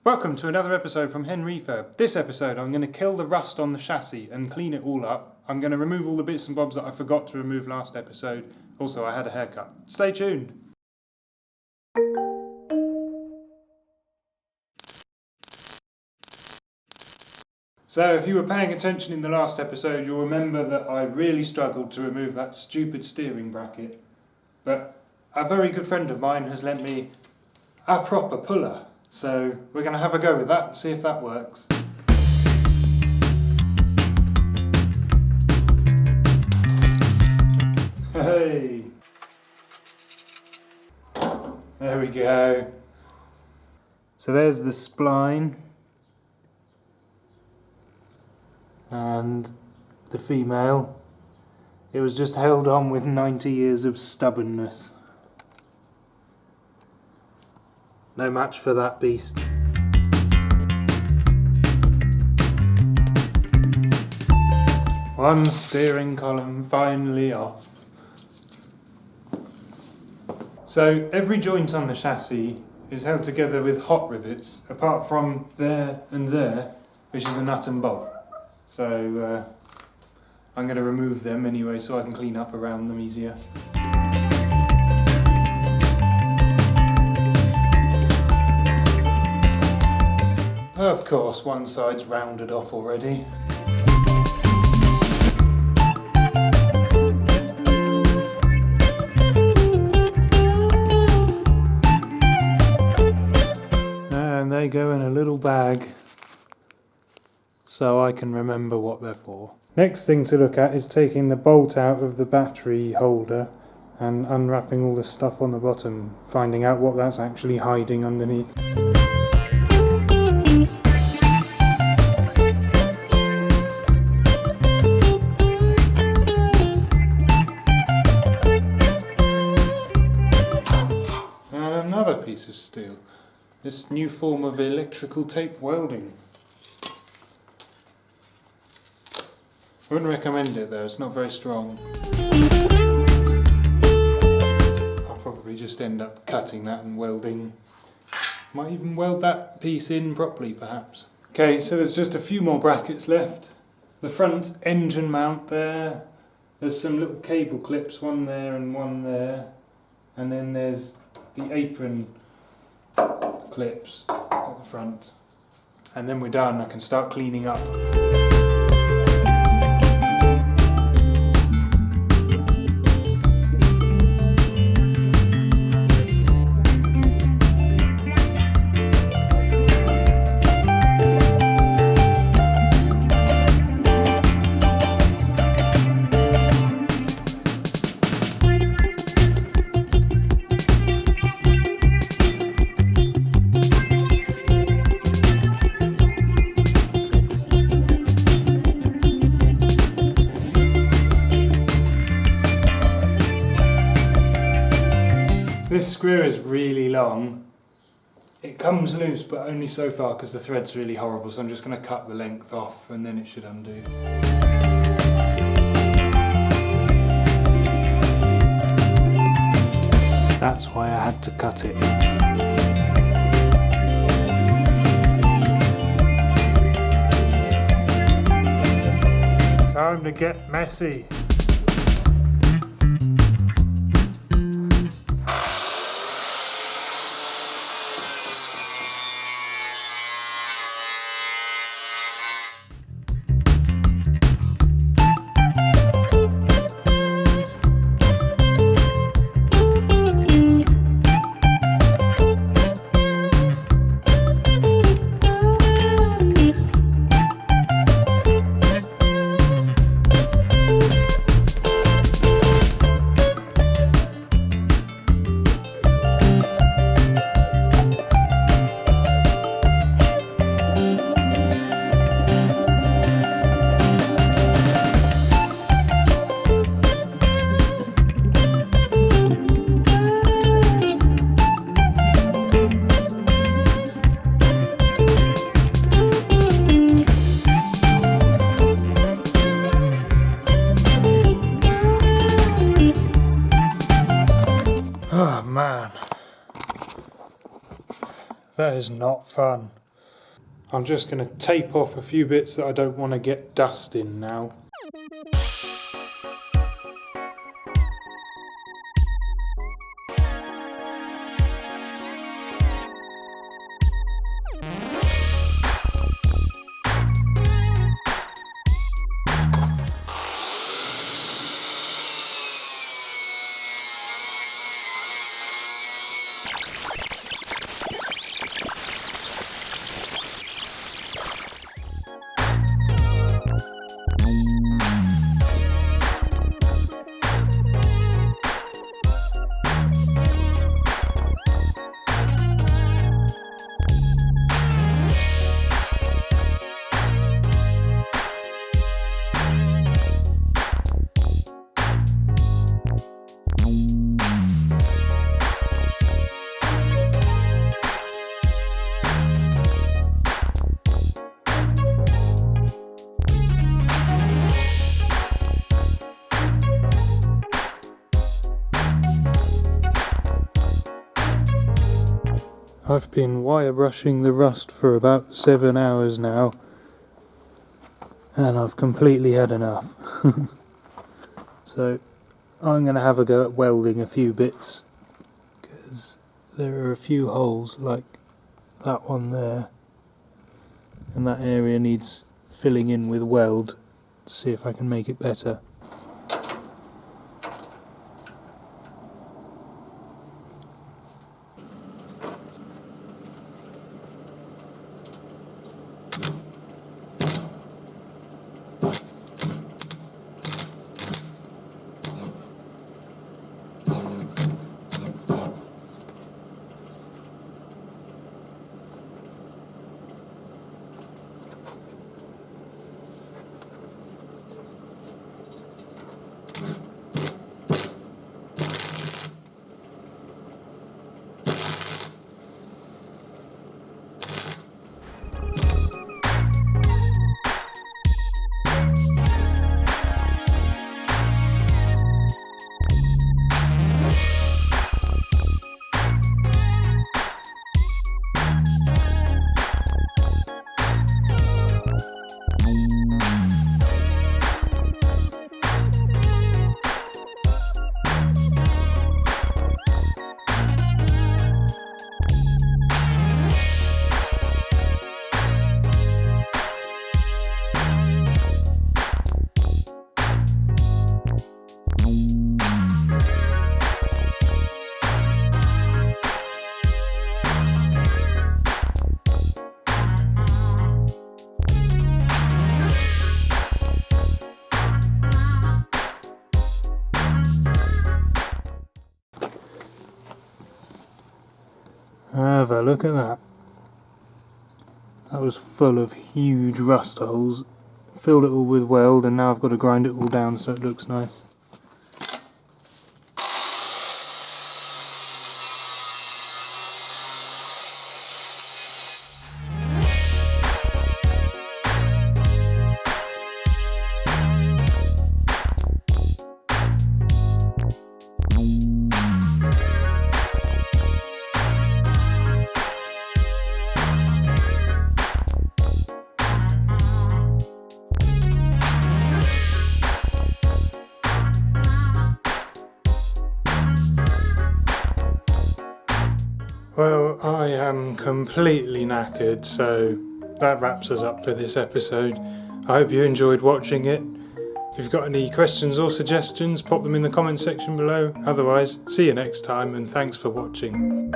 Welcome to another episode from HenRefurb. This episode I'm going to kill the rust on the chassis and clean it all up. I'm going to remove all the bits and bobs that I forgot to remove last episode. Also, I had a haircut. Stay tuned! So if you were paying attention in the last episode, you'll remember that I really struggled to remove that stupid steering bracket. But a very good friend of mine has lent me a proper puller. So we're going to have a go with that and see if that works. Hey! There we go. So there's the spline. And the female. It was just held on with 90 years of stubbornness. No match for that beast. One steering column finally off. So every joint on the chassis is held together with hot rivets, apart from there and there, which is a nut and bolt. So I'm going to remove them anyway so I can clean up around them easier. Of course, one side's rounded off already. And they go in a little bag so I can remember what they're for. Next thing to look at is taking the bolt out of the battery holder and unwrapping all the stuff on the bottom, finding out what that's actually hiding underneath. Another piece of steel. This new form of electrical tape welding. I wouldn't recommend it though, it's not very strong. I'll probably just end up cutting that and welding. Might even weld that piece in properly perhaps. Okay, so there's just a few more brackets left. The front engine mount there. There's some little cable clips, one there and one there. And then there's the apron clips at the front. And then we're done, I can start cleaning up. This screw is really long. It comes loose but only so far because the thread's really horrible, so I'm just going to cut the length off and then it should undo. That's why I had to cut it. Time to get messy. Oh man, that is not fun. I'm just going to tape off a few bits that I don't want to get dust in now. I've been wire brushing the rust for about 7 hours now, and I've completely had enough. So I'm going to have a go at welding a few bits, because there are a few holes like that one there, and that area needs filling in with weld to see if I can make it better. Have a look at that. That was full of huge rust holes. Filled it all with weld, and now I've got to grind it all down so it looks nice. Well, I am completely knackered, so that wraps us up for this episode. I hope you enjoyed watching it. If you've got any questions or suggestions, pop them in the comment section below. Otherwise, see you next time, and thanks for watching.